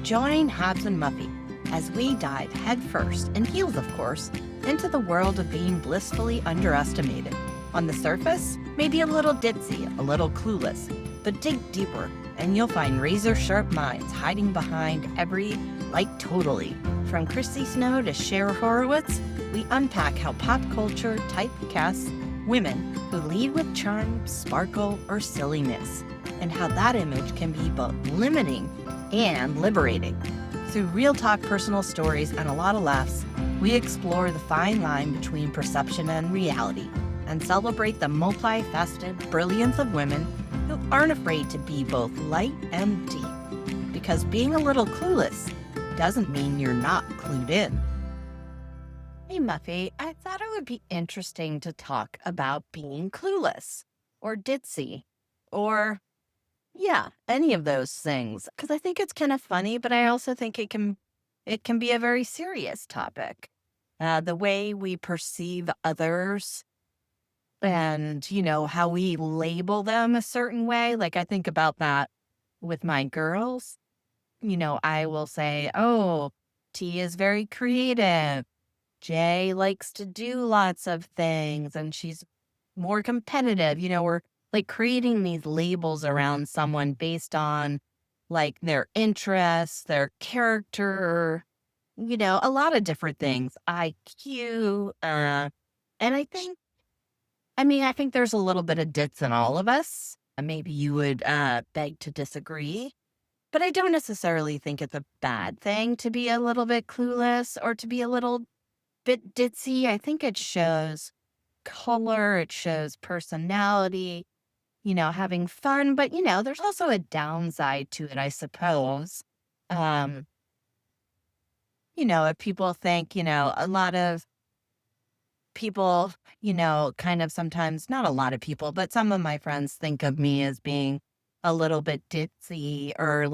Join Habs and Muffy as we dive headfirst, and heels of course, into the world of being blissfully underestimated. On the surface, maybe a little ditzy, a little clueless, but dig deeper and you'll find razor-sharp minds hiding behind every totally. From Chrissy Snow to Cher Horowitz, we unpack how pop culture typecasts women who lead with charm, sparkle, or silliness, and how that image can be both limiting and liberating. Through real talk personal stories and a lot of laughs, we explore the fine line between perception and reality and celebrate the multi-faceted brilliance of women who aren't afraid to be both light and deep. Because being a little clueless doesn't mean you're not clued in. Hey Muffy, I thought it would be interesting to talk about being clueless or ditzy or any of those things, because I think it's kind of funny, but I also think it can be a very serious topic. The way we perceive others and, how we label them a certain way. Like I think about that with my girls. I will say, oh, T is very creative. Jay likes to do lots of things and she's more competitive. We're creating these labels around someone based on their interests, their character, a lot of different things, IQ. And I think there's a little bit of dits in all of us. Maybe you would beg to disagree, but I don't necessarily think it's a bad thing to be a little bit clueless or to be a little bit ditzy. I think it shows color, it shows personality, having fun, but there's also a downside to it, I suppose. If people think, a lot of people, kind of sometimes, not a lot of people, but some of my friends think of me as being a little bit ditzy or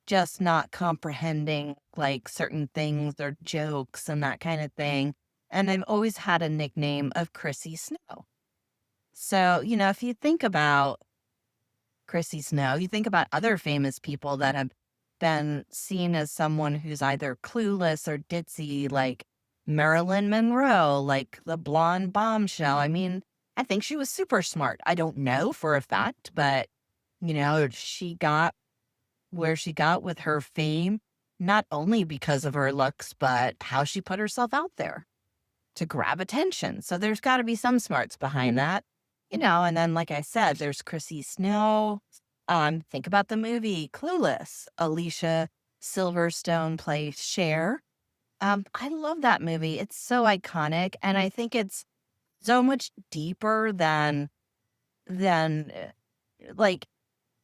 just not comprehending certain things or jokes and that kind of thing. And I've always had a nickname of Chrissy Snow. So, if you think about Chrissy Snow, you think about other famous people that have been seen as someone who's either clueless or ditzy, like Marilyn Monroe, like the blonde bombshell. I think she was super smart. I don't know for a fact, but, she got where she got with her fame, not only because of her looks, but how she put herself out there to grab attention. So there's got to be some smarts behind that. And then, like I said, there's Chrissy Snow. Think about the movie Clueless. Alicia Silverstone plays Cher. I love that movie. It's so iconic, and I think it's so much deeper than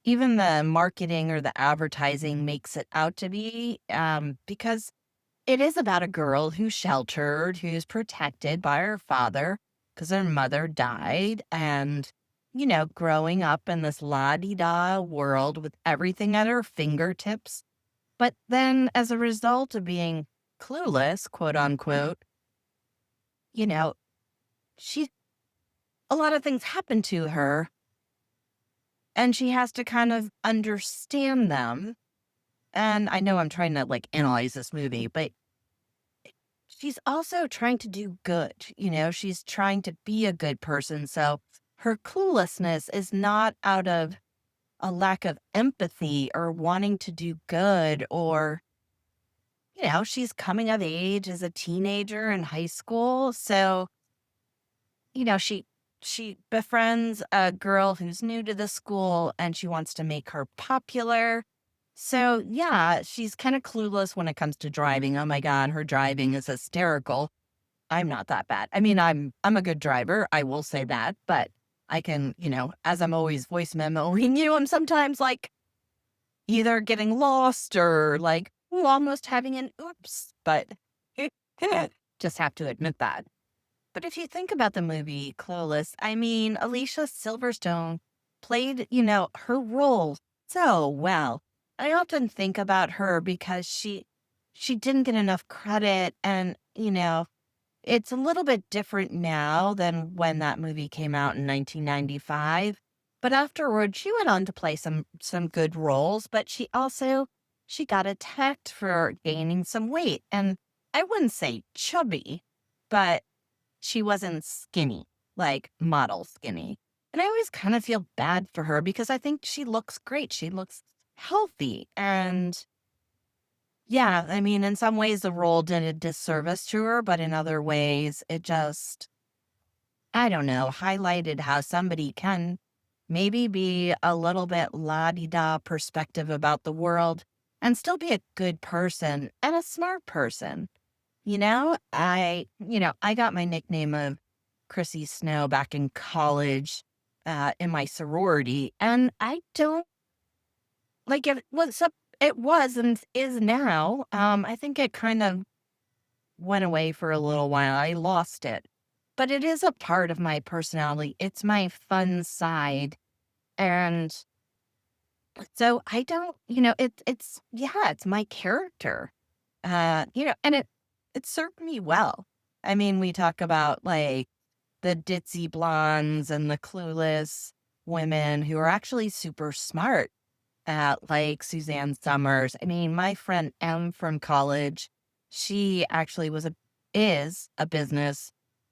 even the marketing or the advertising makes it out to be. Because it is about a girl who's sheltered, who's protected by her father, because her mother died, and, growing up in this la-di-da world with everything at her fingertips. But then as a result of being clueless, quote unquote, a lot of things happen to her, and she has to kind of understand them. And I know I'm trying to analyze this movie, but she's also trying to do good. She's trying to be a good person. So her cluelessness is not out of a lack of empathy or wanting to do good, or, she's coming of age as a teenager in high school. So, she befriends a girl who's new to the school and she wants to make her popular. So, she's kind of clueless when it comes to driving. Oh my God, her driving is hysterical. I'm not that bad. I'm a good driver. I will say that, but I can, as I'm always voice memoing you, I'm sometimes either getting lost or almost having an oops, but just have to admit that. But if you think about the movie Clueless, Alicia Silverstone played, her role so well. I often think about her because she didn't get enough credit, and, it's a little bit different now than when that movie came out in 1995. But afterward, she went on to play some good roles, but she also she got attacked for gaining some weight. And I wouldn't say chubby, but she wasn't skinny, like model skinny. And I always kind of feel bad for her because I think she looks great. She looks healthy. And yeah, I mean, in some ways, the role did a disservice to her, but in other ways, it just, I don't know, highlighted how somebody can maybe be a little bit la-di-da perspective about the world and still be a good person and a smart person. I got my nickname of Chrissy Snow back in college, in my sorority, and I don't like it was and is now. I think it kind of went away for a little while. I lost it, but it is a part of my personality. It's my fun side, and so I don't, it's my character. And it served me well. I mean, we talk about like the ditzy blondes and the clueless women who are actually super smart, like Suzanne Summers. I mean, my friend M from college, she actually is a business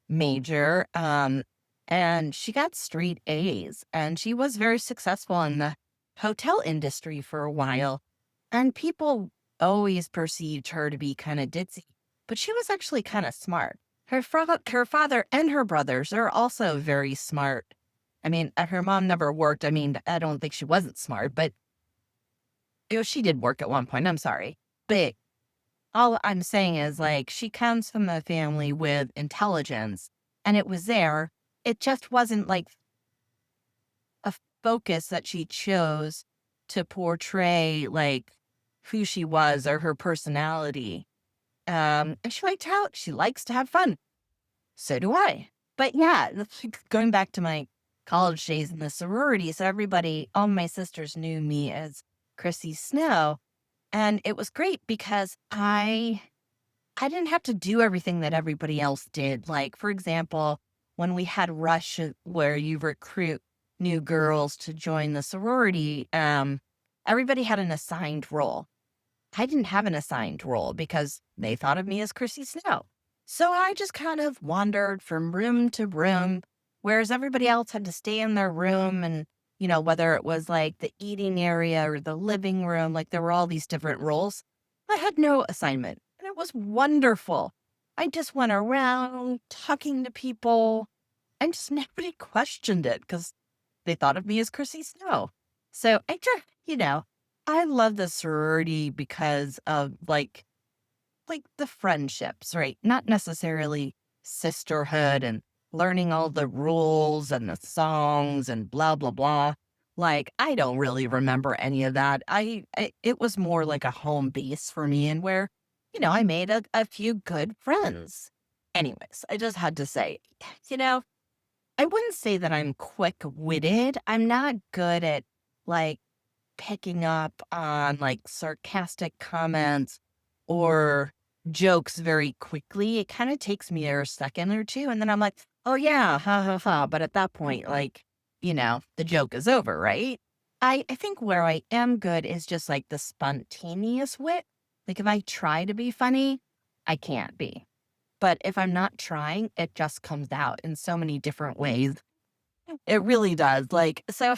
major, and she got straight A's, and she was very successful in the hotel industry for a while. And people always perceived her to be kind of ditzy, but she was actually kind of smart. Her father and her brothers are also very smart. I mean, her mom never worked. I mean, I don't think she wasn't smart, but she did work at one point. I'm sorry. But all I'm saying is, like, she comes from a family with intelligence, and it was there. It just wasn't like a focus that she chose to portray, like, who she was or her personality. And she likes to have fun. So do I. But yeah, going back to my college days in the sorority, so all my sisters knew me as Chrissy Snow. And it was great because I didn't have to do everything that everybody else did. Like, for example, when we had Rush, where you recruit new girls to join the sorority, everybody had an assigned role. I didn't have an assigned role because they thought of me as Chrissy Snow. So I just kind of wandered from room to room, whereas everybody else had to stay in their room and, whether it was like the eating area or the living room, like there were all these different roles. I had no assignment and it was wonderful. I just went around talking to people and just nobody questioned it because they thought of me as Chrissy Snow. So I love the sorority because of like the friendships, right? Not necessarily sisterhood and learning all the rules and the songs and blah blah blah. Like I don't really remember any of that. It was more like a home base for me and where, I made a few good friends. Anyways, I just had to say, you know, I wouldn't say that I'm quick-witted. I'm not good at like picking up on like sarcastic comments or jokes very quickly. It kind of takes me a second or two. And then I'm like, oh, yeah, ha ha ha. But at that point, like, the joke is over, right? I think where I am good is just like the spontaneous wit. Like if I try to be funny, I can't be. But if I'm not trying, it just comes out in so many different ways. It really does. Like, so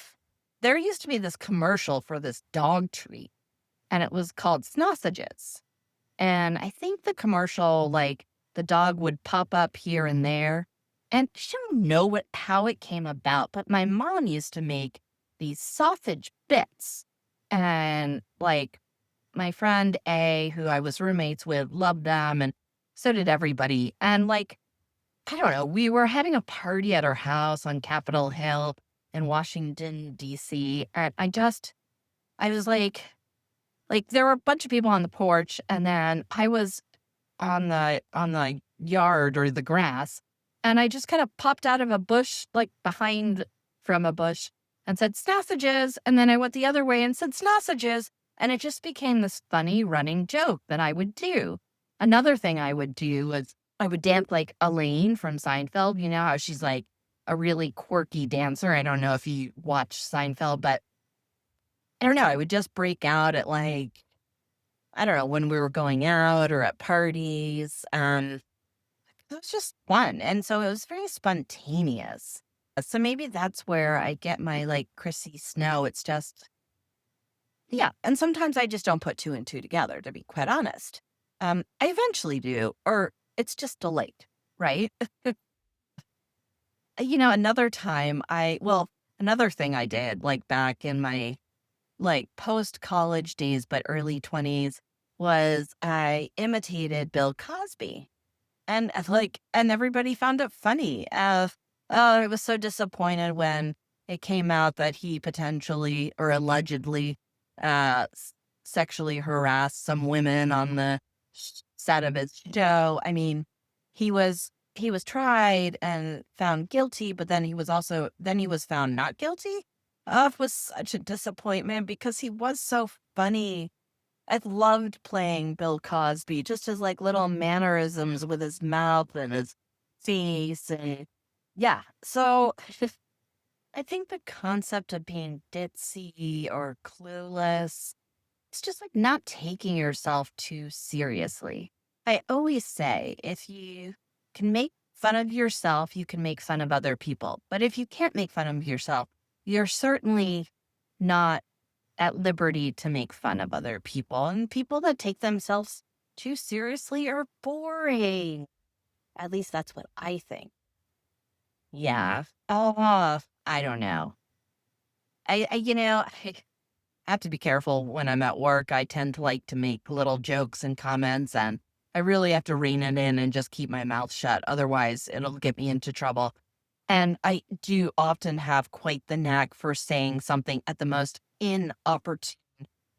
there used to be this commercial for this dog treat, and it was called Sausages. And I think the commercial, like, the dog would pop up here and there. And I don't know how it came about, but my mom used to make these sausage bits. And, like, my friend A, who I was roommates with, loved them, and so did everybody. And, like, I don't know, we were having a party at our house on Capitol Hill in Washington, D.C. And I was like, there were a bunch of people on the porch, and then I was on the yard or the grass, and I just kind of popped out of a bush, like behind from a bush, and said sausages, and then I went the other way and said sausages, and it just became this funny running joke that I would do. Another thing I would do was I would dance like Elaine from Seinfeld. You know how she's like a really quirky dancer. I don't know if you watch Seinfeld, but I don't know. I would just break out at like I don't know, when we were going out or at parties. It was just fun. And so it was very spontaneous. So maybe that's where I get my like Chrissy Snow. It's just, yeah. And sometimes I just don't put two and two together, to be quite honest. I eventually do, or it's just delayed, right? Another time another thing I did like back in my like post college days, but early 20s was I imitated Bill Cosby. And and everybody found it funny. I was so disappointed when it came out that he potentially or allegedly sexually harassed some women on the set of his show. I mean, he was tried and found guilty, but then he was found not guilty. It was such a disappointment because he was so funny. I loved playing Bill Cosby, just his like little mannerisms with his mouth and his face. And yeah. So I think the concept of being ditzy or clueless, it's just like not taking yourself too seriously. I always say if you can make fun of yourself, you can make fun of other people. But if you can't make fun of yourself, you're certainly not at liberty to make fun of other people. And people that take themselves too seriously are boring. At least that's what I think. Yeah. Oh, I don't know. I have to be careful when I'm at work. I tend to like to make little jokes and comments, and I really have to rein it in and just keep my mouth shut. Otherwise, it'll get me into trouble. And I do often have quite the knack for saying something at the most inopportune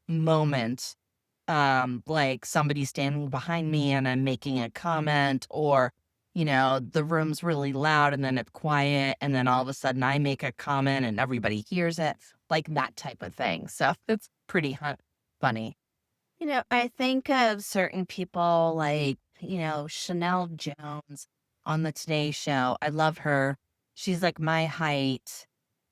moment, like somebody standing behind me and I'm making a comment, or, the room's really loud and then it's quiet. And then all of a sudden I make a comment and everybody hears it, like that type of thing. So it's pretty funny. I think of certain people like, Chanel Jones on the Today Show. I love her. She's like my height,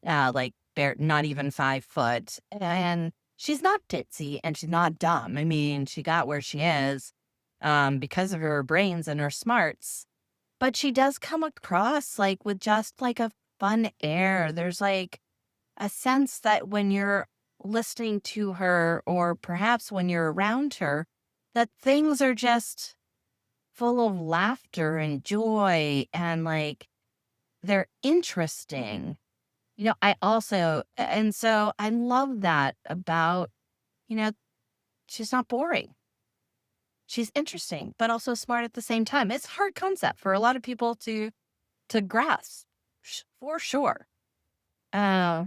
like not even 5 foot. And she's not ditzy and she's not dumb. I mean, she got where she is because of her brains and her smarts. But she does come across like with just like a fun air. There's like a sense that when you're listening to her, or perhaps when you're around her, that things are just full of laughter and joy and like they're interesting. And so I love that about, you know, she's not boring. She's interesting, but also smart at the same time. It's a hard concept for a lot of people to grasp, for sure. Uh,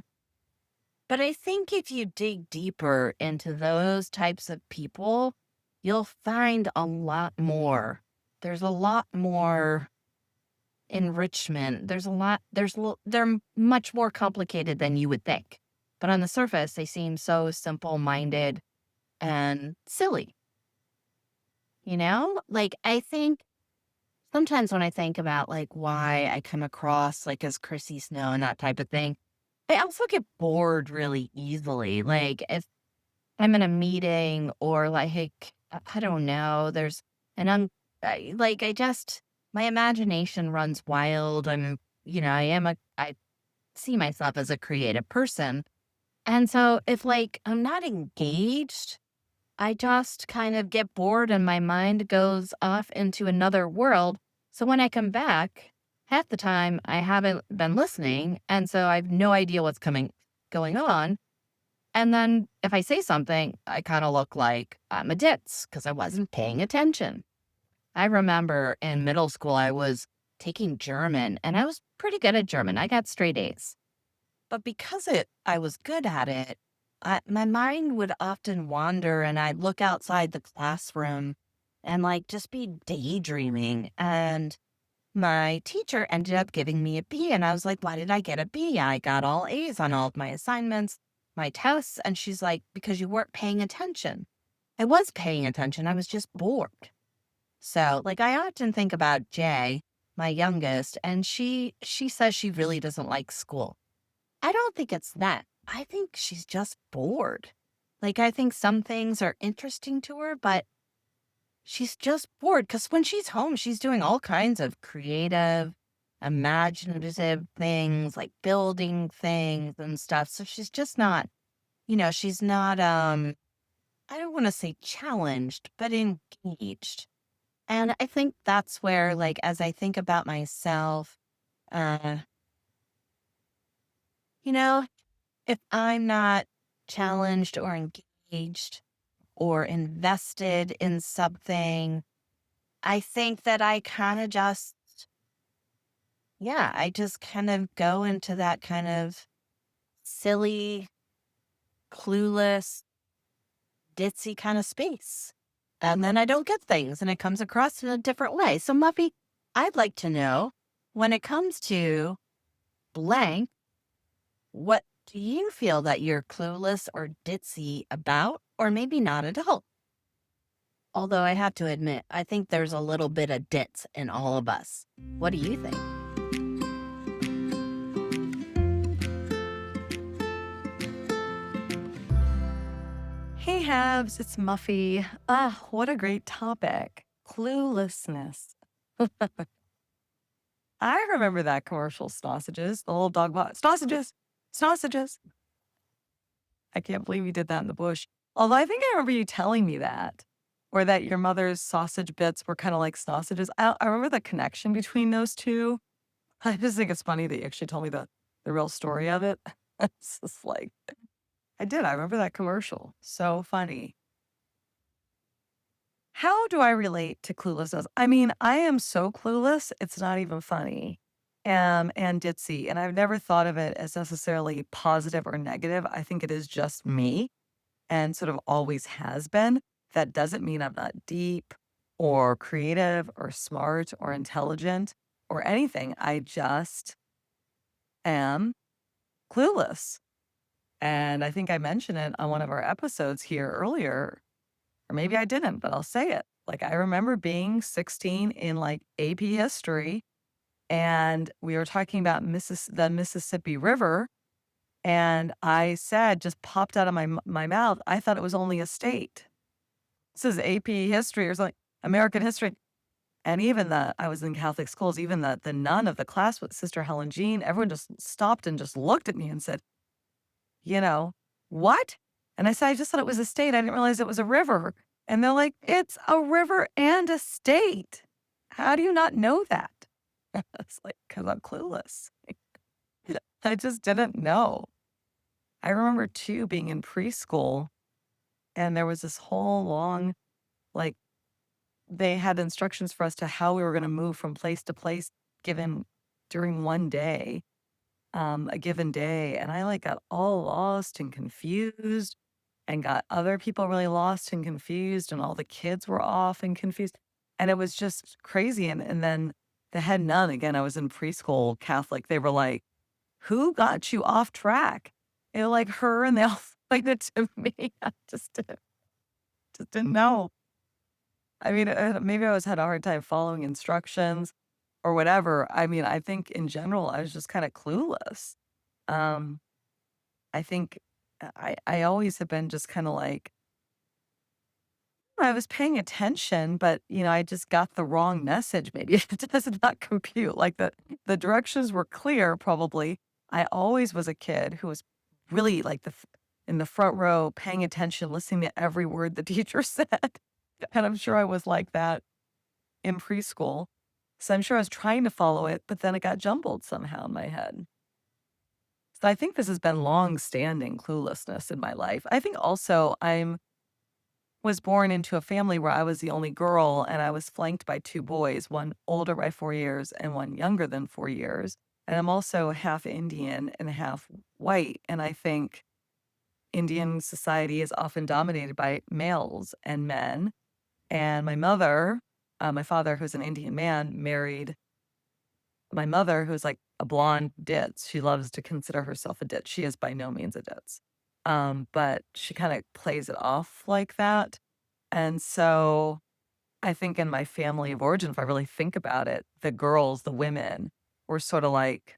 but I think if you dig deeper into those types of people, you'll find a lot more. There's a lot more enrichment. They're much more complicated than you would think. But on the surface, they seem so simple-minded and silly. Like I think sometimes when I think about like why I come across like as Chrissy Snow and that type of thing, I also get bored really easily. Like if I'm in a meeting or like I don't know, there's an I just my imagination runs wild. I see myself as a creative person. And so if like I'm not engaged, I just kind of get bored and my mind goes off into another world. So when I come back, half the time I haven't been listening. And so I have no idea what's going on. And then if I say something, I kind of look like I'm a ditz because I wasn't paying attention. I remember in middle school, I was taking German and I was pretty good at German. I got straight A's. But because I was good at it, my mind would often wander and I'd look outside the classroom and like just be daydreaming. And my teacher ended up giving me a B. And I was like, why did I get a B? I got all A's on all of my assignments, my tests. And she's like, because you weren't paying attention. I was paying attention. I was just bored. So like I often think about Jay, my youngest, and she says she really doesn't like school. I don't think it's that. I think she's just bored. Like, I think some things are interesting to her, but she's just bored because when she's home, she's doing all kinds of creative, imaginative things, like building things and stuff. So she's just not, she's not, I don't want to say challenged, but engaged. And I think that's where, like, as I think about myself, uh, you know, if I'm not challenged or engaged or invested in something, I think that I kind of just, yeah, I just kind of go into that kind of silly, clueless, ditzy kind of space. And then I don't get things and it comes across in a different way. So, Muffy, I'd like to know when it comes to blank, what do you feel that you're clueless or ditzy about, or maybe not at all? Although I have to admit, I think there's a little bit of ditz in all of us. What do you think? Hey Habs, it's Muffy. Ah, what a great topic. Cluelessness. I remember that commercial, Sausages, the little dog bought sausages, sausages. I can't believe you did that in the bush. Although I think I remember you telling me that, or that your mother's sausage bits were kind of like sausages. I remember the connection between those two. I just think it's funny that you actually told me the real story of it. It's just like, I did. I remember that commercial. So funny. How do I relate to cluelessness? I mean, I am so clueless, it's not even funny, and ditzy, and I've never thought of it as necessarily positive or negative. I think it is just me and sort of always has been. That doesn't mean I'm not deep or creative or smart or intelligent or anything. I just am clueless. And I think I mentioned it on one of our episodes here earlier, or maybe I didn't, but I'll say it. Like, I remember being 16 in like AP history, and we were talking about the Mississippi River. And I said, just popped out of my mouth, I thought it was only a state. This is AP history or something, American history. And even I was in Catholic schools, even the nun of the class with Sister Helen Jean, everyone just stopped and just looked at me and said, you know, what? And I said, I just thought it was a state. I didn't realize it was a river. And they're like, it's a river and a state. How do you not know that? It's like, because I'm clueless. I just didn't know. I remember too being in preschool and there was this whole long, like, they had instructions for us to how we were going to move from place to place given during one day, a given day. And I like got all lost and confused and got other people really lost and confused, and all the kids were off and confused. And it was just crazy. And then the head nun, again, I was in preschool Catholic, they were like, who got you off track? You know, like her, and they all pointed it to me. I just didn't know. I mean, maybe I was had a hard time following instructions or whatever. I mean, I think in general, I was just kind of clueless. Um, I think I always have been just kind of like, I was paying attention, but, I just got the wrong message maybe. It does not compute. Like, the directions were clear probably. I always was a kid who was really, like, in the front row, paying attention, listening to every word the teacher said, and I'm sure I was like that in preschool. So I'm sure I was trying to follow it, but then it got jumbled somehow in my head. So I think this has been long-standing cluelessness in my life. I think also I'm was born into a family where I was the only girl and I was flanked by two boys, one older by 4 years and one younger than 4 years. And I'm also half Indian and half white. And I think Indian society is often dominated by males and men. And my father, who's an Indian man, married my mother, who's like a blonde ditz. She loves to consider herself a ditz. She is by no means a ditz. But she kind of plays it off like that. And so I think in my family of origin, if I really think about it, the girls, the women were sort of like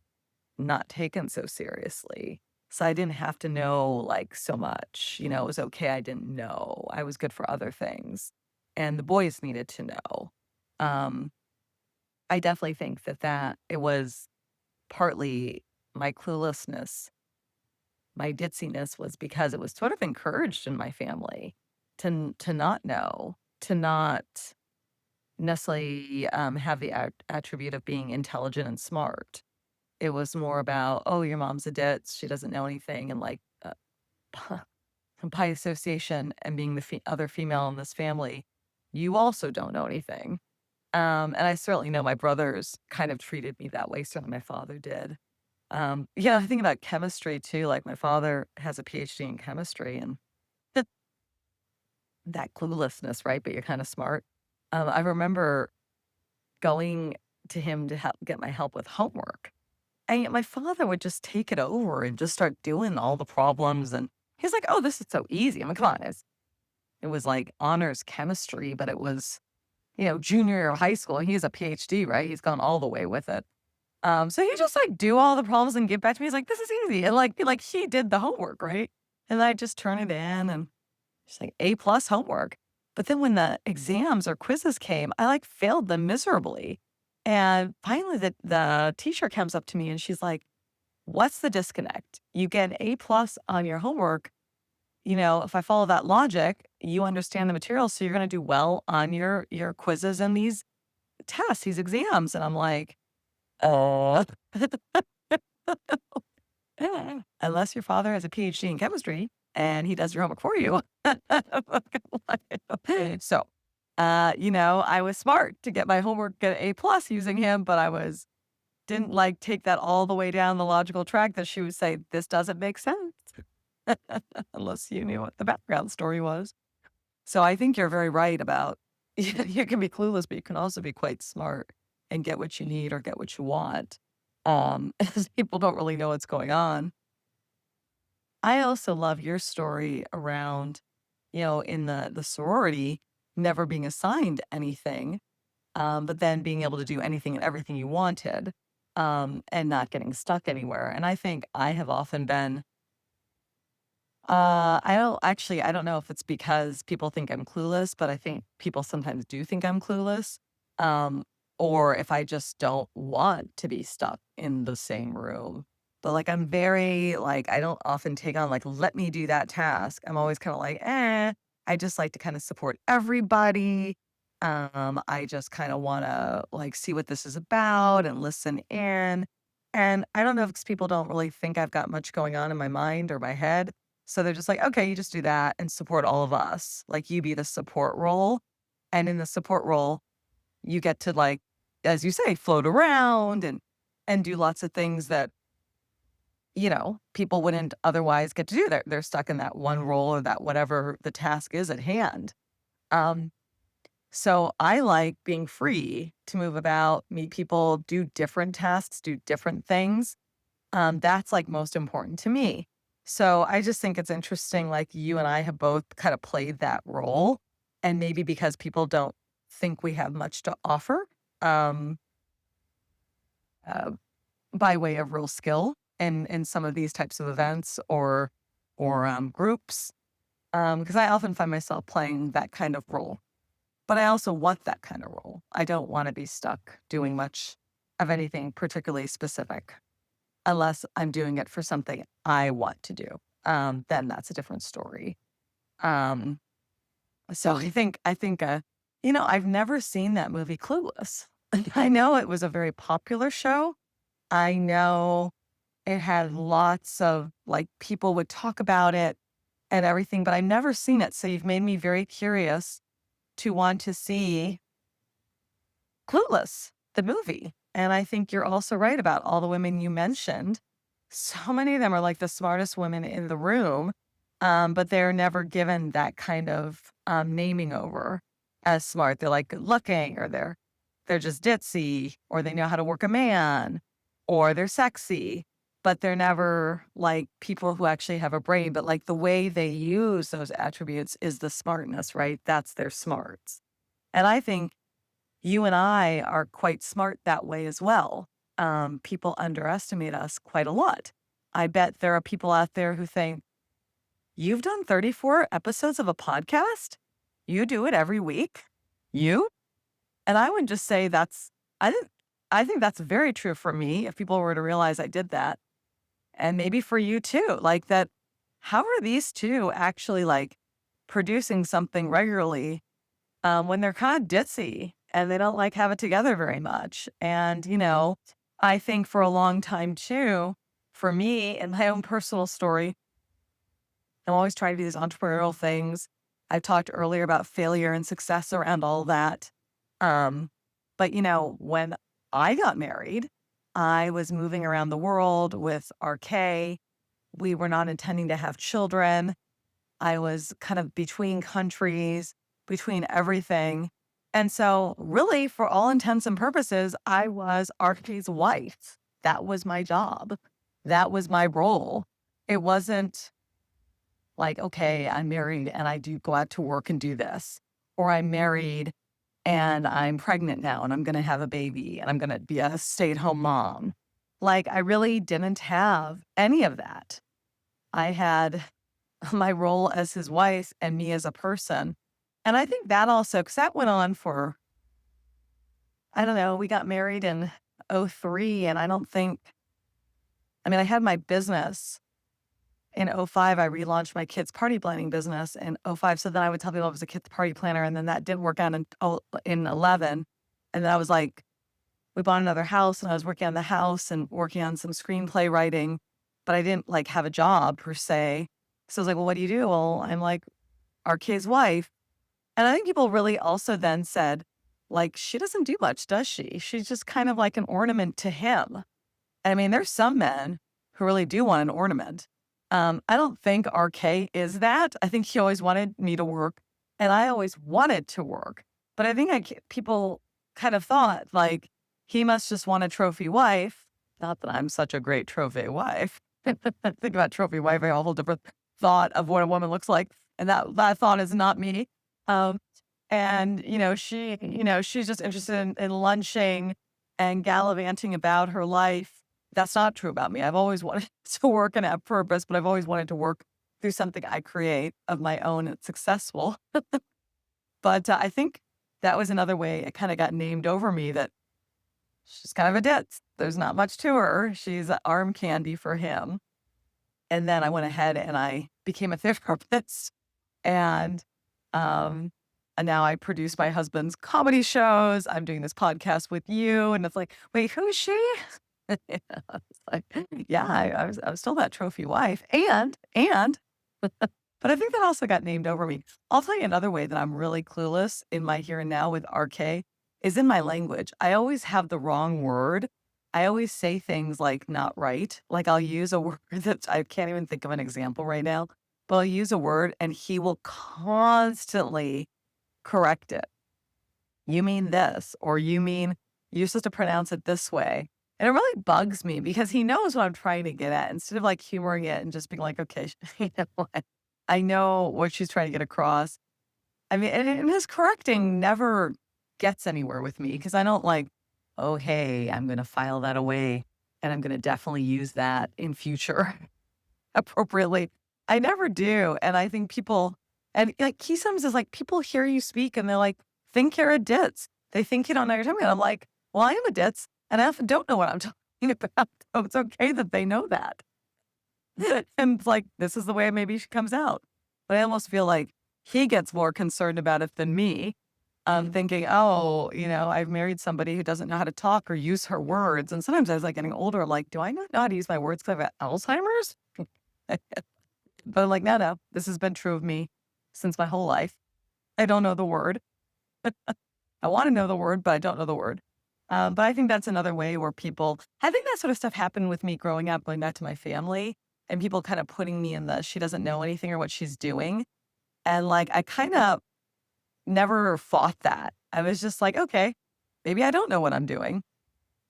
not taken so seriously. So I didn't have to know like so much. It was okay. I didn't know. I was good for other things. And the boys needed to know. Um, I definitely think that it was partly my cluelessness, my ditziness was because it was sort of encouraged in my family to not know, to not necessarily have the attribute of being intelligent and smart. It was more about, oh, your mom's a ditz, she doesn't know anything, and like by association and being the other female in this family, you also don't know anything. And I certainly know my brothers kind of treated me that way. Certainly my father did. Yeah, I think about chemistry too. Like my father has a PhD in chemistry and that cluelessness, right? But you're kind of smart. I remember going to him to help get my help with homework. And yet my father would just take it over and just start doing all the problems. And he's like, oh, this is so easy. I'm like, come on. It was like honors chemistry, but it was, junior year of high school. He has a PhD, right? He's gone all the way with it. So he just like do all the problems and give back to me. He's like, this is easy. And like he did the homework, right? And I just turn it in and it's like A plus homework. But then when the exams or quizzes came, I like failed them miserably. And finally the teacher comes up to me and she's like, what's the disconnect? You get A plus on your homework. If I follow that logic, you understand the material. So you're going to do well on your quizzes and these tests, these exams. And I'm like, uh, unless your father has a PhD in chemistry and he does your homework for you. So, I was smart to get my homework at A plus using him, but didn't like take that all the way down the logical track that she would say, this doesn't make sense. Unless you knew what the background story was. So I think you're very right about you can be clueless, but you can also be quite smart and get what you need or get what you want. As people don't really know what's going on. I also love your story around, in the sorority, never being assigned anything, but then being able to do anything and everything you wanted, and not getting stuck anywhere. And I think I have often been I don't know if it's because people think I'm clueless, but I think people sometimes do think I'm clueless. Um, or if I just don't want to be stuck in the same room. But like I'm very like I don't often take on like let me do that task. I'm always kind of like, I just like to kind of support everybody. I just kind of want to like see what this is about and listen in. And I don't know if it's people don't really think I've got much going on in my mind or my head. So they're just like, okay, you just do that and support all of us. Like you be the support role. And in the support role, you get to like, as you say, float around and do lots of things that, people wouldn't otherwise get to do. They're stuck in that one role or that whatever the task is at hand. Um, so I like being free to move about, meet people, do different tasks, do different things. That's like most important to me. So I just think it's interesting, like you and I have both kind of played that role. And maybe because people don't think we have much to offer, um, uh, by way of real skill in some of these types of events or groups. Because I often find myself playing that kind of role. But I also want that kind of role. I don't want to be stuck doing much of anything particularly specific unless I'm doing it for something I want to do. Then that's a different story. Um, so I've never seen that movie Clueless. I know it was a very popular show. I know it had lots of like people would talk about it and everything, but I've never seen it. So you've made me very curious to want to see Clueless, the movie. And I think you're also right about all the women you mentioned. So many of them are like the smartest women in the room, but they're never given that kind of naming over as smart. They're like good looking, or they're just ditzy, or they know how to work a man, or they're sexy, but they're never like people who actually have a brain. But like the way they use those attributes is the smartness, right? That's their smarts. And I think you and I are quite smart that way as well. People underestimate us quite a lot. I bet there are people out there who think, you've done 34 episodes of a podcast? You do it every week? You? And I would just say I think, I think that's very true for me if people were to realize I did that. And maybe for you too, like that, how are these two actually like producing something regularly when they're kind of ditzy and they don't like have it together very much? And, I think for a long time too, for me in my own personal story, I'm always trying to do these entrepreneurial things. I've talked earlier about failure and success around all that. Um, but when I got married, I was moving around the world with RK. We were not intending to have children. I was kind of between countries, between everything. And so, really, for all intents and purposes, I was RK's wife. That was my job. That was my role. It wasn't like, okay, I'm married and I do go out to work and do this, or I'm married and I'm pregnant now and I'm going to have a baby and I'm going to be a stay-at-home mom. Like, I really didn't have any of that. I had my role as his wife and me as a person. And I think that also, because that went on for, I don't know, we got married in '03, and I had my business in '05. I relaunched my kids' party planning business in '05. So then I would tell people I was a kids' party planner, and then that didn't work out in 11. And then I was like, we bought another house, and I was working on the house and working on some screenplay writing, but I didn't like have a job per se. So I was like, well, what do you do? Well, I'm like RK's wife. And I think people really also then said, like, she doesn't do much, does she? She's just kind of like an ornament to him. And I mean, there's some men who really do want an ornament. I don't think RK is that. I think he always wanted me to work, and I always wanted to work. But I think people kind of thought, like, he must just want a trophy wife. Not that I'm such a great trophy wife. Think about trophy wife, I have a whole different thought of what a woman looks like. And that thought is not me. And, she's just interested in lunching and gallivanting about her life. That's not true about me. I've always wanted to work and have purpose, but I've always wanted to work through something I create of my own and successful. But I think that was another way it kind of got named over me, that she's kind of a ditz. There's not much to her. She's arm candy for him. And then I went ahead and I became a therapist. And now I produce my husband's comedy shows. I'm doing this podcast with you. And it's like, wait, who is she? It's like, yeah, I was still that trophy wife. And, but I think that also got named over me. I'll tell you another way that I'm really clueless in my here and now with RK is in my language. I always have the wrong word. I always say things like not right. Like I'll use a word that I can't even think of an example right now, but I'll use a word and he will constantly correct it. You mean this, or you're supposed to pronounce it this way. And it really bugs me because he knows what I'm trying to get at, instead of like humoring it and just being like, okay, you know what? I know what she's trying to get across. I mean, and his correcting never gets anywhere with me because I don't like, oh, hey, I'm going to file that away and I'm going to definitely use that in future appropriately. I never do. And I think people, and like he sometimes is like, people hear you speak and they're like, think you're a ditz. They think you don't know what you're talking about. I'm like, well, I am a ditz and I often don't know what I'm talking about. So it's okay that they know that. And like, this is the way maybe she comes out. But I almost feel like he gets more concerned about it than me. Thinking, oh, I've married somebody who doesn't know how to talk or use her words. And sometimes I was like getting older, like, do I not know how to use my words because I've got Alzheimer's? But I'm like, no, this has been true of me since my whole life. I don't know the word. I want to know the word, but I don't know the word. But I think that's another way where I think that sort of stuff happened with me growing up, going back to my family, and people kind of putting me in she doesn't know anything or what she's doing. And like, I kind of never fought that. I was just like, okay, maybe I don't know what I'm doing.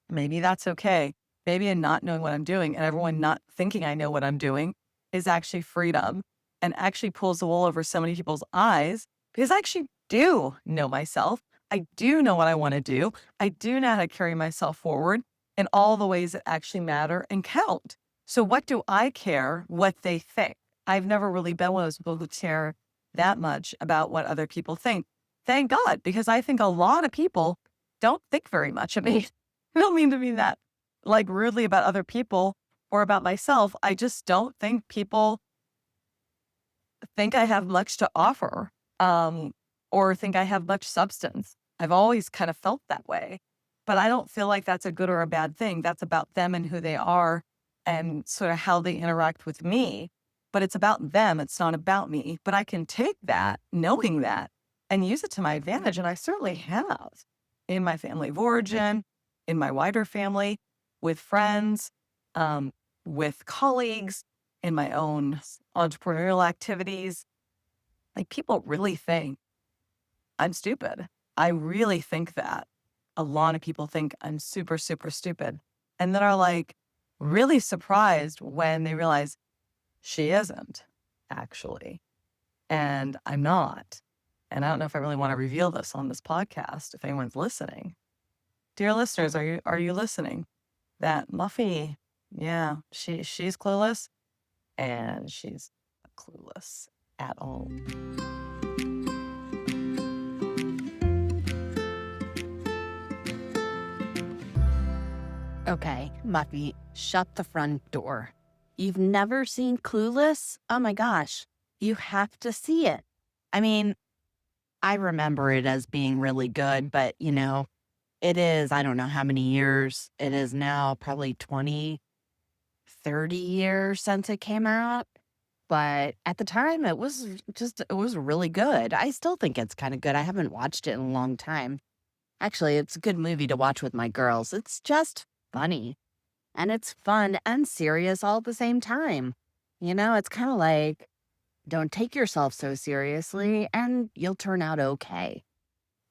Maybe that's okay. Maybe in not knowing what I'm doing and everyone not thinking I know what I'm doing is actually freedom, and actually pulls the wool over so many people's eyes, because I actually do know myself. I do know what I want to do. I do know how to carry myself forward in all the ways that actually matter and count. So what do I care what they think? I've never really been one of those people who care that much about what other people think. Thank God, because I think a lot of people don't think very much of me. I don't mean to be that like rudely about other people or about myself. I just don't think people think I have much to offer, or think I have much substance. I've always kind of felt that way, but I don't feel like that's a good or a bad thing. That's about them and who they are and sort of how they interact with me. But it's about them. It's not about me. But I can take that, knowing that, and use it to my advantage. And I certainly have in my family of origin, in my wider family, with friends, with colleagues, in my own entrepreneurial activities. Like people really think I'm stupid. I really think that. A lot of people think I'm super, super stupid. And then are like really surprised when they realize she isn't actually. And I'm not. And I don't know if I really want to reveal this on this podcast if anyone's listening. Dear listeners, are you listening? That Muffy, yeah, she's clueless and she's not clueless at all. Okay, Muffy, shut the front door. You've never seen Clueless? Oh my gosh, you have to see it. I mean, I remember it as being really good, but it is, I don't know how many years it is now, probably 20, 30 years since it came out. But at the time, it was really good. I still think it's kind of good. I haven't watched it in a long time. Actually, it's a good movie to watch with my girls. It's just funny. And it's fun and serious all at the same time. It's kind of like, don't take yourself so seriously and you'll turn out okay.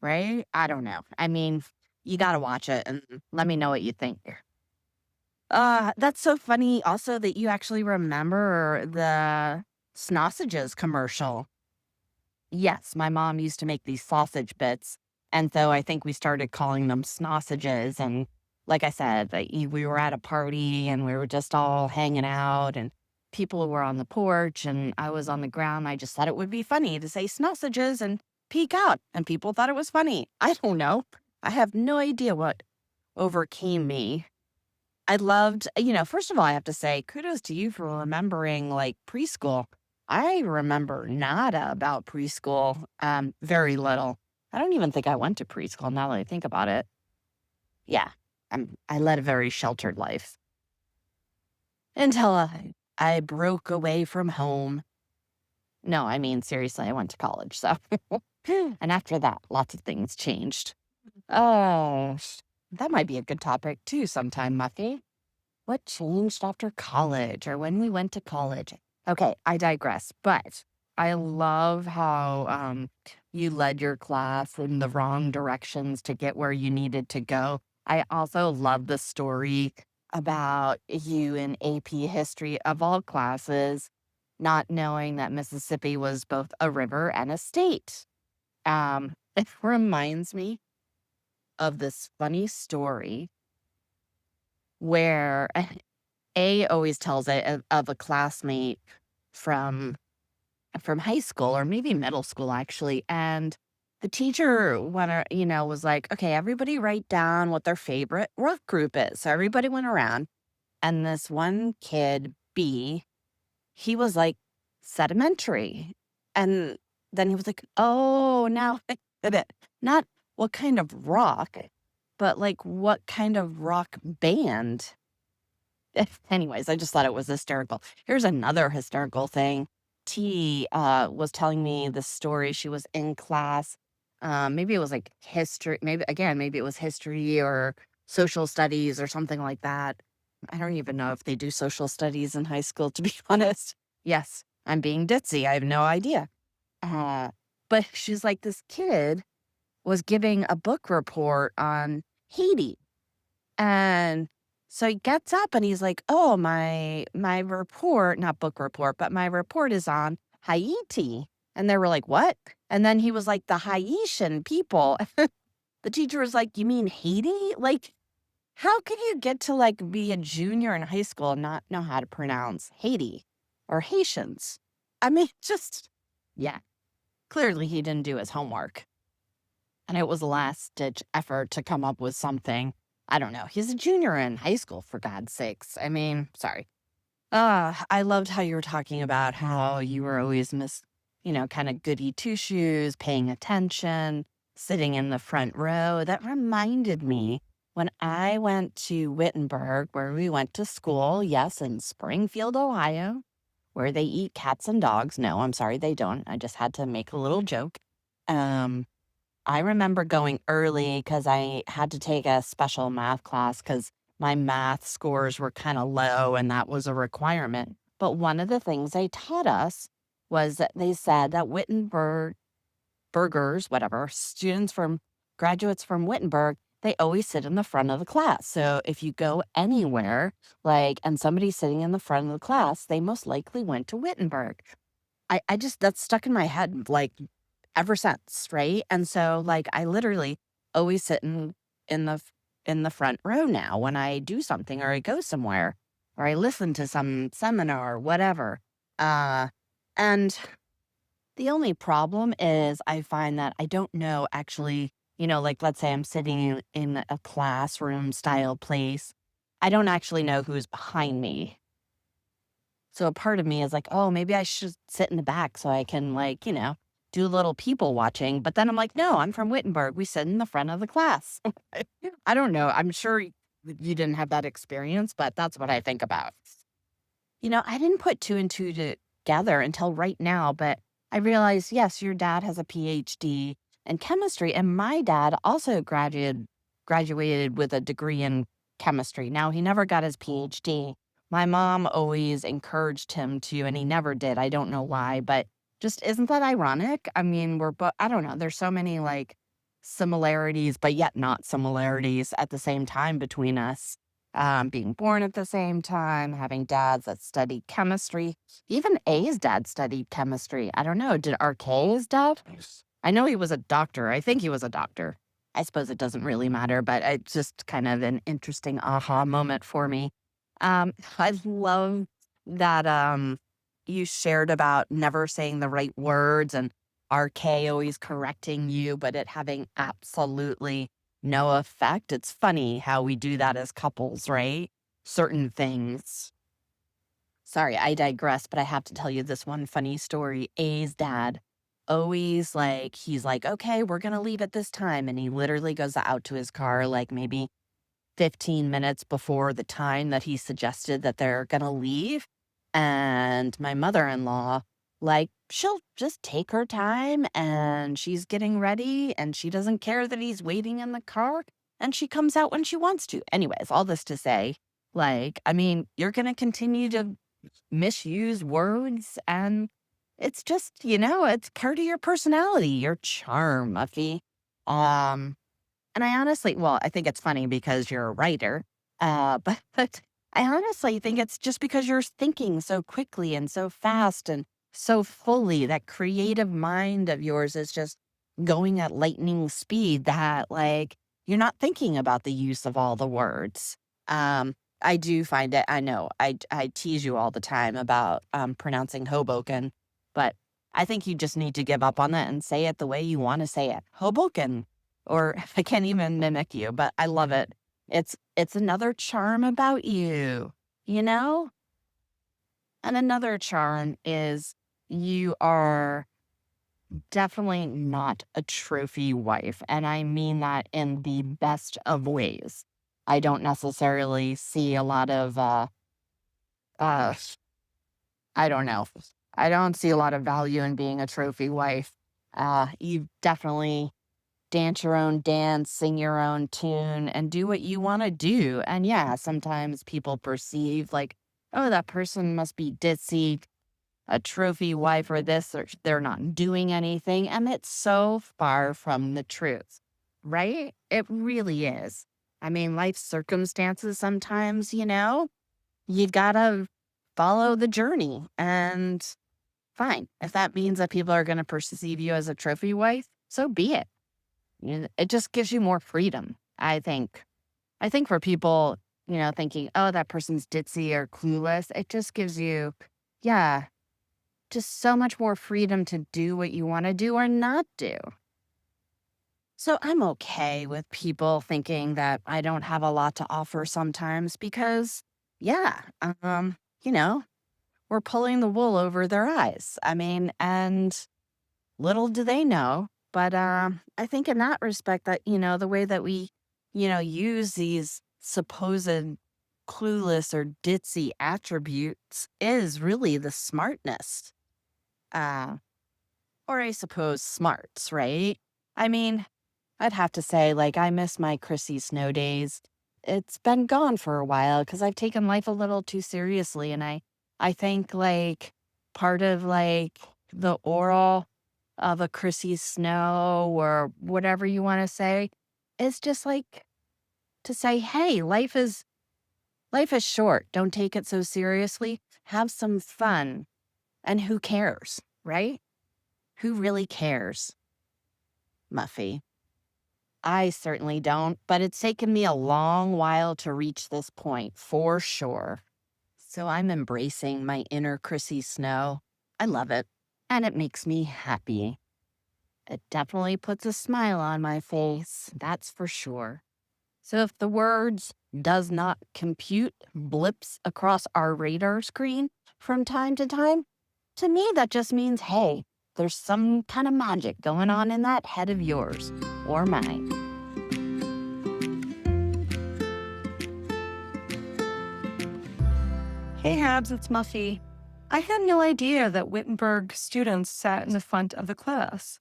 Right? I don't know. I mean, you got to watch it and let me know what you think. That's so funny also that you actually remember the Sausages commercial. Yes, my mom used to make these sausage bits. And so I think we started calling them Sausages. And like I said, we were at a party and we were just all hanging out and people were on the porch and I was on the ground. I just thought it would be funny to say Sausages and peek out. And people thought it was funny. I don't know. I have no idea what overcame me. I loved, first of all, I have to say, kudos to you for remembering like preschool. I remember nada about preschool, very little. I don't even think I went to preschool now that I think about it. Yeah, I led a very sheltered life until I broke away from home. No, I mean, seriously, I went to college, so. And after that, lots of things changed. Oh, that might be a good topic too sometime, Muffy. What changed after college or when we went to college? Okay, I digress, but I love how you led your class in the wrong directions to get where you needed to go. I also love the story about you in AP history of all classes, not knowing that Mississippi was both a river and a state. It reminds me of this funny story where A always tells it of a classmate from high school or maybe middle school actually, and the teacher was like, okay, everybody write down what their favorite rock group is. So everybody went around, and this one kid B, he was like sedimentary, and then he was like, oh, now I get it. Not what kind of rock, but like what kind of rock band. Anyways, I just thought it was hysterical. Here's another hysterical thing. T was telling me the story. She was in class. Maybe it was like history. Maybe it was history or social studies or something like that. I don't even know if they do social studies in high school, to be honest. Yes, I'm being ditzy. I have no idea. But she's like, this kid was giving a book report on Haiti. And so he gets up and he's like, oh, my report, not book report, but my report is on Haiti. And they were like, what? And then he was like, the Haitian people. The teacher was like, you mean Haiti? Like, How can you get to like be a junior in high school and not know how to pronounce Haiti or Haitians? I mean, just, yeah, clearly he didn't do his homework. And it was a last ditch effort to come up with something. I don't know. He's a junior in high school, for God's sakes. I mean, sorry. I loved how you were talking about how you were always kind of goody two shoes, paying attention, sitting in the front row. That reminded me when I went to Wittenberg, where we went to school, yes, in Springfield, Ohio, where they eat cats and dogs. No, I'm sorry, they don't. I just had to make a little joke. Um, I remember going early because I had to take a special math class because my math scores were kind of low and that was a requirement. But one of the things they taught us was that they said that Wittenberg burgers, whatever, graduates from Wittenberg, they always sit in the front of the class. So if you go anywhere, and somebody's sitting in the front of the class, they most likely went to Wittenberg. That's stuck in my head, ever since, right? And so, I literally always sit in the in the front row now when I do something or I go somewhere or I listen to some seminar or whatever. And the only problem is I find that I don't know actually, let's say I'm sitting in a classroom style place. I don't actually know who's behind me. So a part of me is like, oh, maybe I should sit in the back so I can, do a little people watching. But then I'm like, no, I'm from Wittenberg. We sit in the front of the class. I don't know. I'm sure you didn't have that experience, but that's what I think about. I didn't put two and two together until right now, but I realized, yes, your dad has a PhD in chemistry, and my dad also graduated with a degree in chemistry. Now, he never got his PhD. My mom always encouraged him to, and he never did. I don't know why, but just isn't that ironic? I mean, I don't know. There's so many similarities, but yet not similarities at the same time between us. Being born at the same time, having dads that studied chemistry. Even A's dad studied chemistry. I don't know. Did RK's dad? I know he was a doctor. I think he was a doctor. I suppose it doesn't really matter, but it's just kind of an interesting aha moment for me. I love that you shared about never saying the right words and RK always correcting you, but it having absolutely no effect. It's funny how we do that as couples, right? Certain things. Sorry, I digress, but I have to tell you this one funny story. A's dad always he's like, okay, we're going to leave at this time. And he literally goes out to his car, maybe 15 minutes before the time that he suggested that they're going to leave. And my mother-in-law, she'll just take her time and she's getting ready and she doesn't care that he's waiting in the car and she comes out when she wants to. Anyways, all this to say, you're going to continue to misuse words and it's just, it's part of your personality, your charm, Muffy. And I honestly, well, I think it's funny because you're a writer, but I honestly think it's just because you're thinking so quickly and so fast and so fully. That creative mind of yours is just going at lightning speed that you're not thinking about the use of all the words. I do find it, I know, I tease you all the time about pronouncing Hoboken, but I think you just need to give up on that and say it the way you want to say it. Hoboken. Or I can't even mimic you, but I love it. It's another charm about you, And another charm is you are definitely not a trophy wife. And I mean that in the best of ways. I don't necessarily see a lot of, uh, I don't know. I don't see a lot of value in being a trophy wife. You definitely dance your own dance, sing your own tune, and do what you want to do. And yeah, sometimes people perceive oh, that person must be ditzy, a trophy wife or this, or they're not doing anything. And it's so far from the truth, right? It really is. I mean, life circumstances sometimes, you've got to follow the journey. And fine, if that means that people are going to perceive you as a trophy wife, so be it. It just gives you more freedom, I think. I think for people, thinking, oh, that person's ditzy or clueless, it just gives you, yeah, just so much more freedom to do what you want to do or not do. So I'm okay with people thinking that I don't have a lot to offer sometimes because, yeah, you know, we're pulling the wool over their eyes. I mean, and little do they know, but I think in that respect that, the way that we, use these supposed clueless or ditzy attributes is really the smartness. Uh, or I suppose smarts, right? I mean, I'd have to say, like, I miss my Chrissy Snow days. It's been gone for a while because I've taken life a little too seriously, and I think like part of like the oral of a Chrissy Snow or whatever you want to say is just like to say, hey, life is short. Don't take it so seriously. Have some fun, and who cares, right? Who really cares, Muffy? I certainly don't, but it's taken me a long while to reach this point, for sure. So I'm embracing my inner Chrissy Snow. I love it, and it makes me happy. It definitely puts a smile on my face, that's for sure. So if the words does not compute blips across our radar screen from time to me that just means, hey, there's some kind of magic going on in that head of yours or mine. Hey, Habs, it's Muffy. I had no idea that Wittenberg students sat in the front of the class.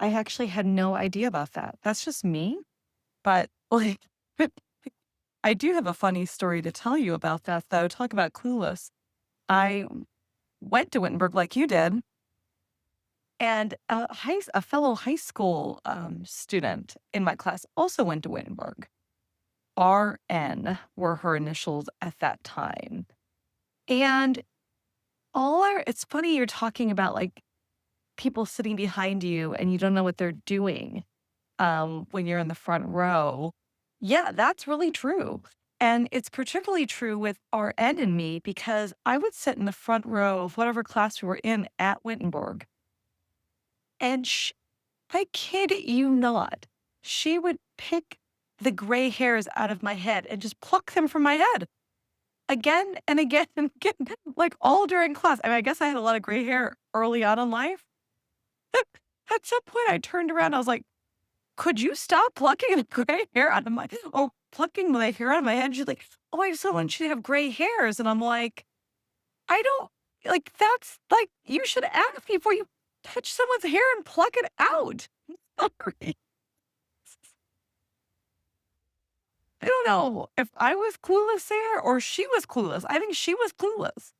I actually had no idea about that. That's just me. But, like, I do have a funny story to tell you about that, though. Talk about clueless. I went to Wittenberg like you did, and a fellow high school student in my class also went to Wittenberg. RN were her initials at that time. And it's funny you're talking about like people sitting behind you and you don't know what they're doing when you're in the front row. Yeah, that's really true. And it's particularly true with RN and me because I would sit in the front row of whatever class we were in at Wittenberg. And I kid you not, she would pick the gray hairs out of my head and just pluck them from my head again and again and again, like all during class. I mean, I guess I had a lot of gray hair early on in life. At some point, I turned around. I was like, "Could you stop plucking the gray hair out of my plucking my hair out of my head?" She's like, "Oh, I just want you to have gray hairs," and I'm like, "I don't like that's like you should ask before you touch someone's hair and pluck it out." Sorry. I don't know if I was clueless there or she was clueless. I think she was clueless.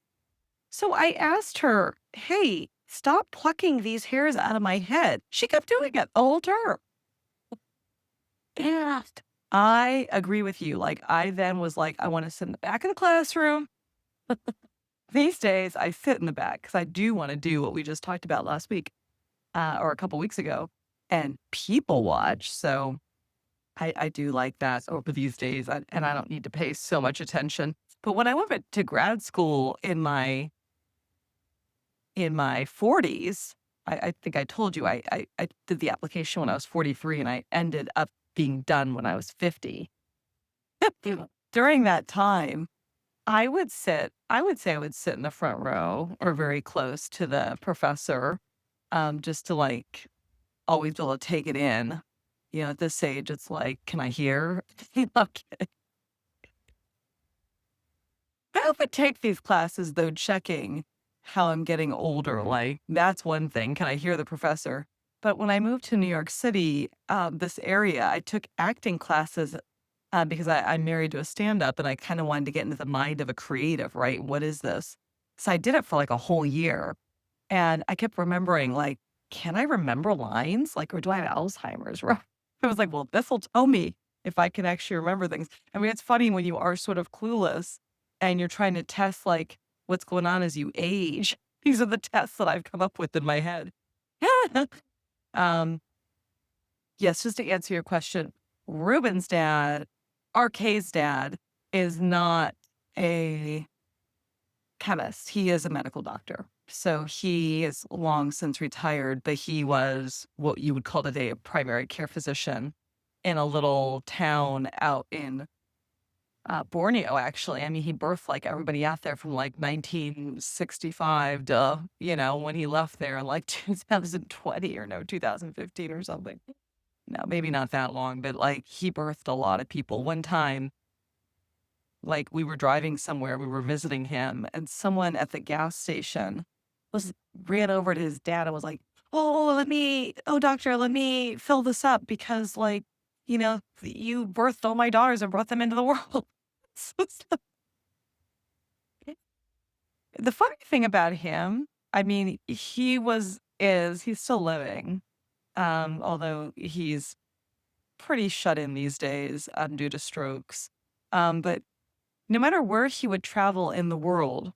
So I asked her, "Hey, stop plucking these hairs out of my head." She kept doing it the whole term. And I agree with you. Like, I then was like, I want to sit in the back of the classroom. These days, I sit in the back because I do want to do what we just talked about last week or a couple weeks ago and people watch. So I do like that over these days, and I don't need to pay so much attention. But when I went to grad school in my 40s, I think I told you I did the application when I was 43, and I ended up being done when I was 50. During that time, I would say I would sit in the front row or very close to the professor, just to like always be able to take it in. At this age, it's like, can I hear? Okay. I would take these classes though, checking how I'm getting older. Like, that's one thing. Can I hear the professor? But when I moved to New York City, this area, I took acting classes because I'm married to a stand up and I kind of wanted to get into the mind of a creative, right? What is this? So I did it for like a whole year. And I kept remembering, like, can I remember lines? Like, or do I have Alzheimer's? I was like, well, this will tell me if I can actually remember things. I mean, it's funny when you are sort of clueless and you're trying to test, like, what's going on as you age. These are the tests that I've come up with in my head. um, yes, just to answer your question, Ruben's dad, RK's dad is not a chemist. He is a medical doctor. So he is long since retired, but he was what you would call today a primary care physician in a little town out in Borneo, actually. I mean, he birthed like everybody out there from like 1965 to, when he left there in like 2020 or no, 2015 or something. No, maybe not that long, but like he birthed a lot of people. One time, like we were driving somewhere, we were visiting him, and someone at the gas station ran over to his dad and was like, "Oh, doctor, let me fill this up because, like, you birthed all my daughters and brought them into the world." The funny thing about him, I mean, he's still living, although he's pretty shut in these days due to strokes. But no matter where he would travel in the world,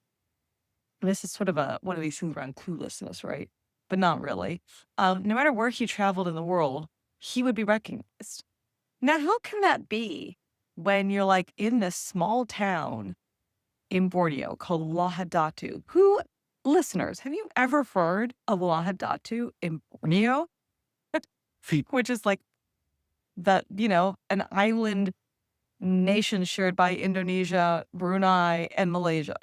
and this is sort of one of these things around cluelessness, right? But not really. No matter where he traveled in the world, he would be recognized. Now, how can that be when you're like in this small town in Borneo called Lahadatu? Listeners, have you ever heard of Lahadatu in Borneo? Which is like an island nation shared by Indonesia, Brunei, and Malaysia.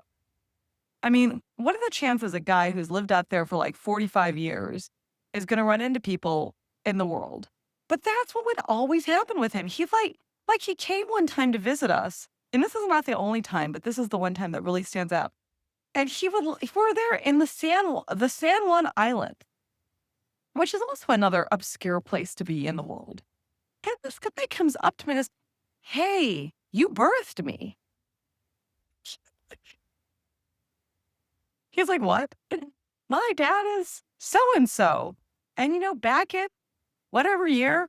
I mean, what are the chances a guy who's lived out there for like 45 years is going to run into people in the world? But that's what would always happen with him. He's like he came one time to visit us, and this is not the only time, but this is the one time that really stands out. And we're there in the San Juan Island, which is also another obscure place to be in the world. And this guy comes up to me and goes, "Hey, you birthed me." He's like, "What?" "My dad is so-and-so. And back in whatever year,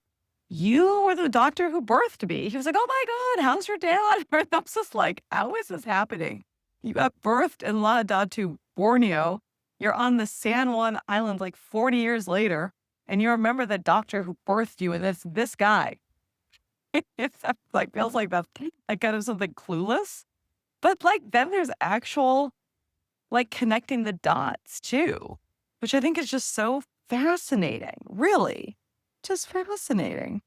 you were the doctor who birthed me." He was like, "Oh my God, how's your dad?" I was just like, how is this happening? You got birthed in Lahadatu, Borneo. You're on the San Juan Island like 40 years later, and you remember the doctor who birthed you, and it's this guy. It's like feels like that's like kind of something clueless. But like then there's actual like connecting the dots too, which I think is just so fascinating, really, just fascinating.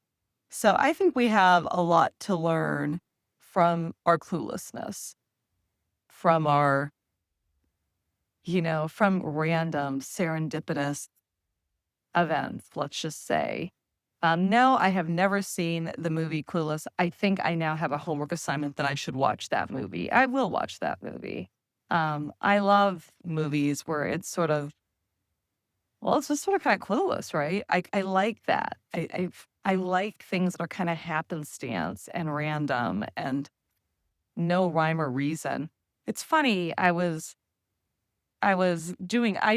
So I think we have a lot to learn from our cluelessness, from our, from random serendipitous events, let's just say. No, I have never seen the movie Clueless. I think I now have a homework assignment that I should watch that movie. I will watch that movie. I love movies where it's sort of, it's just sort of kind of clueless, right? I like that. I like things that are kind of happenstance and random and no rhyme or reason. It's funny. I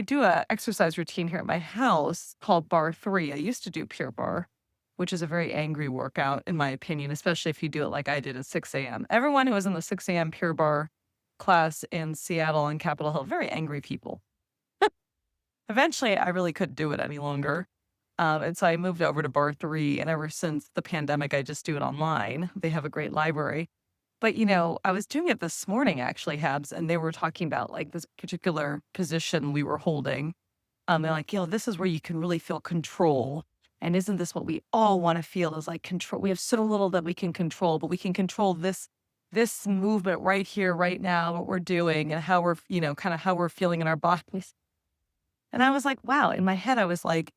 do a exercise routine here at my house called Bar 3. I used to do Pure Bar, which is a very angry workout, in my opinion, especially if you do it like I did at 6 a.m. Everyone who was in the 6 a.m. Pure Bar class in Seattle and Capitol Hill, very angry people. Eventually, I really couldn't do it any longer. And so I moved over to Bar 3. And ever since the pandemic, I just do it online. They have a great library. But, I was doing it this morning, actually, Habs, and they were talking about like this particular position we were holding. They're like, this is where you can really feel control. And isn't this what we all want to feel is like control? We have so little that we can control, but we can control this movement right here, right now, what we're doing and how we're, kind of how we're feeling in our bodies. And I was like, wow, in my head, I was like,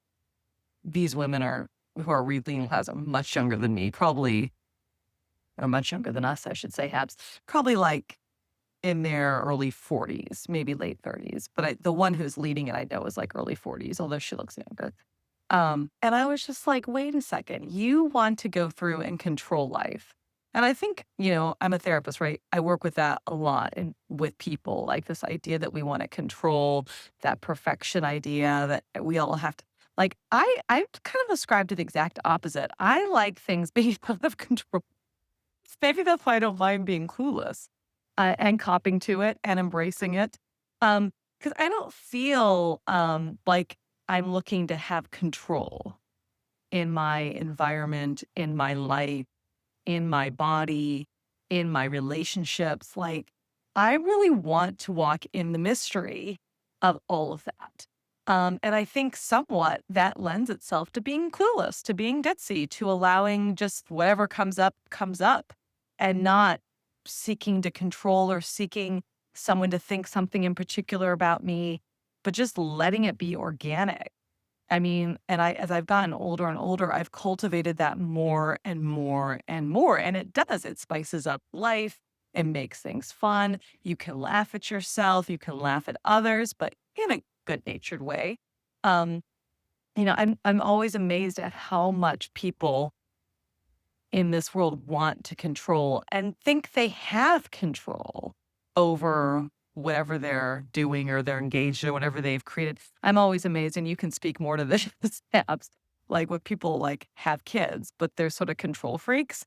these women who are reading class are much younger than me, probably, or much younger than us, I should say, Habs, probably like in their early 40s, maybe late 30s. But the one who's leading it, I know, is like early 40s, although she looks younger. And I was just like, wait a second, you want to go through and control life. And I think, I'm a therapist, right? I work with that a lot and with people, like this idea that we want to control, that perfection idea that we all have to, like, I kind of ascribe to the exact opposite. I like things being out of control. Maybe that's why I don't mind being clueless and copping to it and embracing it. Because I don't feel like I'm looking to have control in my environment, in my life. in my body, in my relationships. Like, I really want to walk in the mystery of all of that. And I think somewhat that lends itself to being clueless, to being ditzy, to allowing just whatever comes up, and not seeking to control or seeking someone to think something in particular about me, but just letting it be organic. I mean, and as I've gotten older and older, I've cultivated that more and more and more. And it does, it spices up life. It makes things fun. You can laugh at yourself. You can laugh at others, but in a good-natured way. Um, I'm always amazed at how much people in this world want to control and think they have control over whatever they're doing or they're engaged in, whatever they've created. I'm always amazed, and you can speak more to this, Habs, like when people like have kids, but they're sort of control freaks.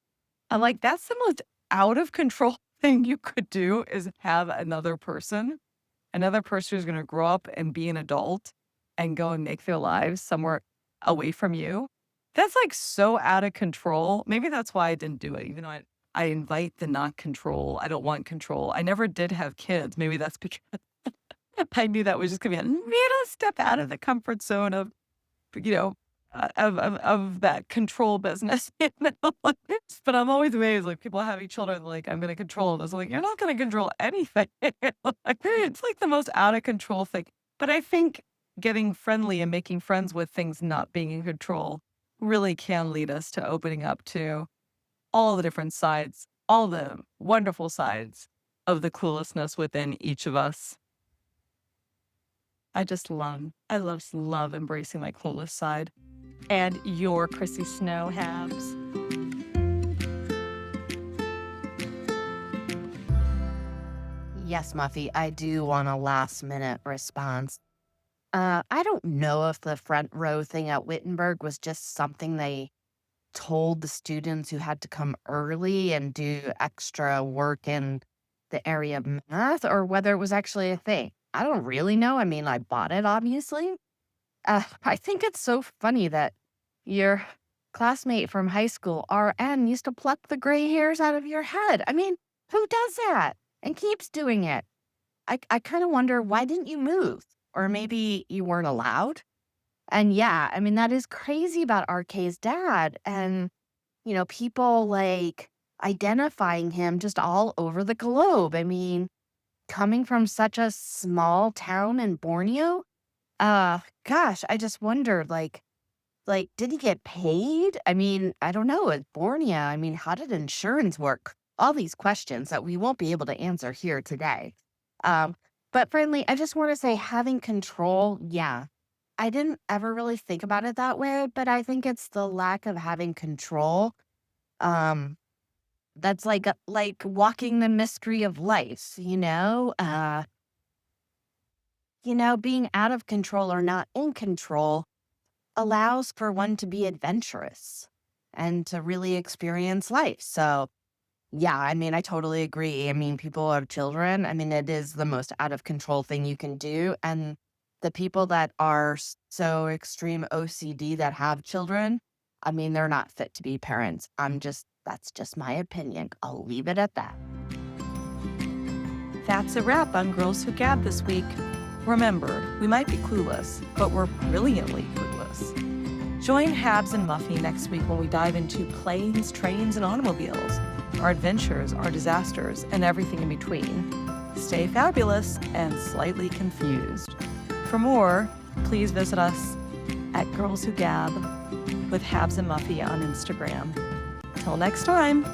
I'm like, that's the most out of control thing you could do, is have another person who's going to grow up and be an adult and go and make their lives somewhere away from you. That's like so out of control. Maybe that's why I didn't do it, even though I invite the not control. I don't want control. I never did have kids. Maybe that's because I knew that was just going to be a little step out of the comfort zone of, of that control business. But I'm always amazed, like, people having children, like, I'm going to control. And I was like, you're not going to control anything. It's like the most out of control thing. But I think getting friendly and making friends with things not being in control really can lead us to opening up to all the different sides, all the wonderful sides of the cluelessness within each of us. I love embracing my clueless side. And your Chrissy Snow, Habs. Yes, Muffy, I do want a last minute response. I don't know if the front row thing at Wittenberg was just something they told the students who had to come early and do extra work in the area of math, or whether it was actually a thing. I don't really know. I mean, I bought it, obviously. I think it's so funny that your classmate from high school, RN, used to pluck the gray hairs out of your head. I mean, who does that and keeps doing it? I kind of wonder, why didn't you move? Or maybe you weren't allowed? And yeah, I mean, that is crazy about RK's dad. And, people like identifying him just all over the globe. I mean, coming from such a small town in Borneo, gosh, I just wondered, like, did he get paid? I mean, I don't know. It's Borneo. I mean, how did insurance work? All these questions that we won't be able to answer here today. But friendly, I just want to say, having control, yeah. I didn't ever really think about it that way, but I think it's the lack of having control. That's like walking the mystery of life, being out of control or not in control allows for one to be adventurous and to really experience life. So yeah, I mean, I totally agree. I mean, people have children. I mean, it is the most out of control thing you can do. And the people that are so extreme OCD that have children, I mean, they're not fit to be parents. That's just my opinion. I'll leave it at that. That's a wrap on Girls Who Gab this week. Remember, we might be clueless, but we're brilliantly clueless. Join Habs and Muffy next week when we dive into planes, trains, and automobiles, our adventures, our disasters, and everything in between. Stay fabulous and slightly confused. For more, please visit us at Girls Who Gab with Habs and Muffy on Instagram. Till next time.